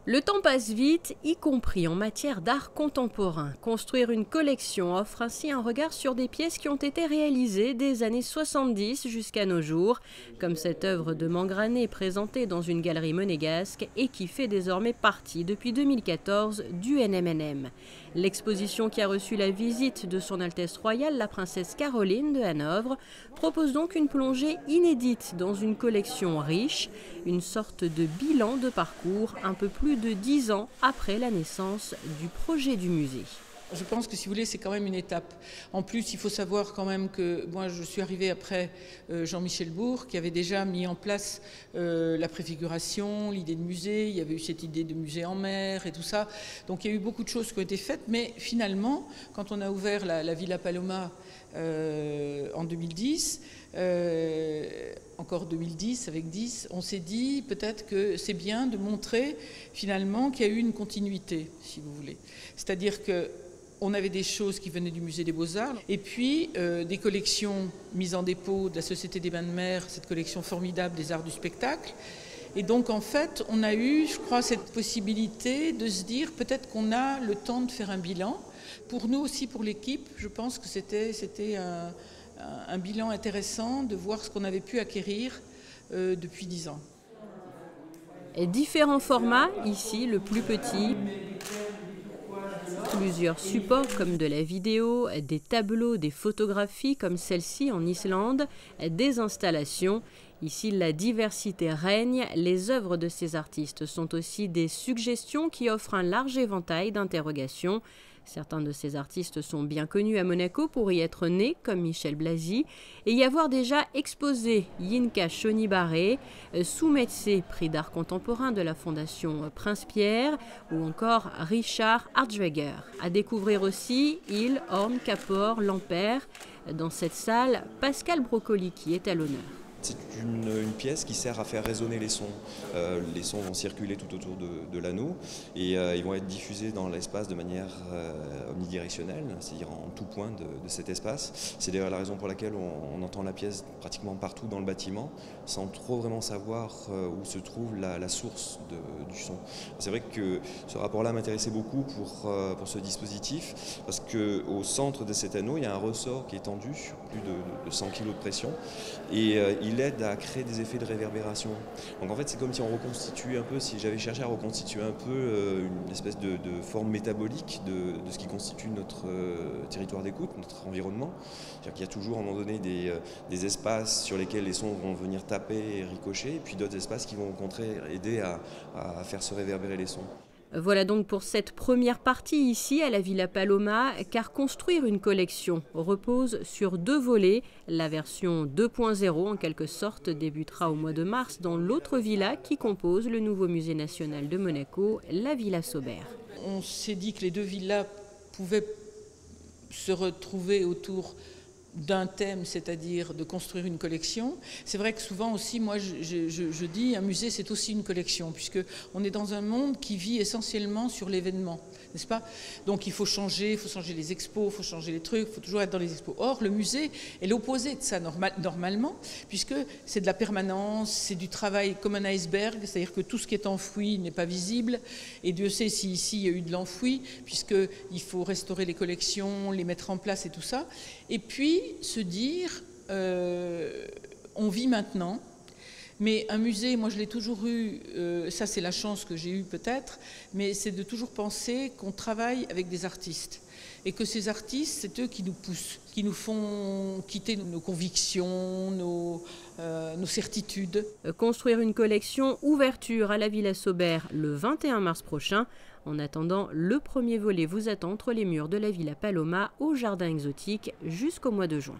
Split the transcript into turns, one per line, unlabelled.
Le temps passe vite, y compris en matière d'art contemporain. Construire une collection offre ainsi un regard sur des pièces qui ont été réalisées des années 70 jusqu'à nos jours, comme cette œuvre de Mangrané présentée dans une galerie monégasque et qui fait désormais partie depuis 2014 du NMNM. L'exposition qui a reçu la visite de Son Altesse Royale, la princesse Caroline de Hanovre, propose donc une plongée inédite dans une collection riche, une sorte de bilan de parcours un peu plus de 10 ans après la naissance du projet du musée.
Je pense que si vous voulez, c'est quand même une étape. En plus, il faut savoir quand même que moi, je suis arrivée après Jean-Michel Bourg, qui avait déjà mis en place la préfiguration, l'idée de musée. Il y avait eu cette idée de musée en mer et tout ça. Donc il y a eu beaucoup de choses qui ont été faites. Mais finalement, quand on a ouvert la Villa Paloma en 2010, encore 2010 avec 10, on s'est dit peut-être que c'est bien de montrer finalement qu'il y a eu une continuité, si vous voulez. C'est-à-dire que on avait des choses qui venaient du musée des Beaux-Arts et puis des collections mises en dépôt de la Société des Bains de Mer, cette collection formidable des arts du spectacle. Et donc en fait, on a eu, je crois, cette possibilité de se dire peut-être qu'on a le temps de faire un bilan. Pour nous aussi, pour l'équipe, je pense que c'était un bilan intéressant de voir ce qu'on avait pu acquérir depuis 10 ans.
Et différents formats, ici le plus petit. Plusieurs supports comme de la vidéo, des tableaux, des photographies comme celle-ci en Islande, des installations. Ici, la diversité règne. Les œuvres de ces artistes sont aussi des suggestions qui offrent un large éventail d'interrogations. Certains de ces artistes sont bien connus à Monaco pour y être nés, comme Michel Blasi, et y avoir déjà exposé Yinka Shonibaré, Soumetsé, prix d'art contemporain de la Fondation Prince-Pierre, ou encore Richard Hartschweger. À découvrir aussi Hill, Horn, Kapor, Lampert. Dans cette salle, Pascal Broccoli qui est à l'honneur.
C'est une pièce qui sert à faire résonner les sons. Les sons vont circuler tout autour de l'anneau et ils vont être diffusés dans l'espace de manière omnidirectionnelle, c'est-à-dire en tout point de cet espace. C'est d'ailleurs la raison pour laquelle on entend la pièce pratiquement partout dans le bâtiment, sans trop vraiment savoir où se trouve la source du son. C'est vrai que ce rapport-là m'intéressait beaucoup pour ce dispositif, parce qu'au centre de cet anneau, il y a un ressort qui est tendu, plus de 100 kg de pression, et il aide à créer des effets de réverbération. Donc en fait, c'est comme si on reconstituait un peu, si j'avais cherché à reconstituer un peu une espèce de forme métabolique de ce qui constitue notre territoire d'écoute, notre environnement. C'est-à-dire qu'il y a toujours à un moment donné des espaces sur lesquels les sons vont venir taper et ricocher, et puis d'autres espaces qui vont au contraire aider à faire se réverbérer les sons.
Voilà donc pour cette première partie ici à la Villa Paloma, car construire une collection repose sur 2 volets. La version 2.0 en quelque sorte débutera au mois de mars dans l'autre villa qui compose le nouveau musée national de Monaco, la Villa Saubert.
On s'est dit que les 2 villas pouvaient se retrouver autour d'un thème, c'est-à-dire de construire une collection. C'est vrai que souvent aussi, moi je dis, un musée c'est aussi une collection, puisqu'on est dans un monde qui vit essentiellement sur l'événement, n'est-ce pas? Donc il faut changer les expos, il faut changer les trucs, il faut toujours être dans les expos. Or, le musée est l'opposé de ça normalement, puisque c'est de la permanence, c'est du travail comme un iceberg, c'est-à-dire que tout ce qui est enfoui n'est pas visible, et Dieu sait si ici il y a eu de l'enfoui, puisqu'il faut restaurer les collections, les mettre en place et tout ça. Et puis, se dire, on vit maintenant, mais un musée, moi je l'ai toujours eu, ça c'est la chance que j'ai eue peut-être, mais c'est de toujours penser qu'on travaille avec des artistes. Et que ces artistes, c'est eux qui nous poussent, qui nous font quitter nos convictions, nos certitudes.
Construire une collection, ouverture à la Villa Saubert le 21 mars prochain. En attendant, le premier volet vous attend entre les murs de la Villa Paloma au Jardin Exotique jusqu'au mois de juin.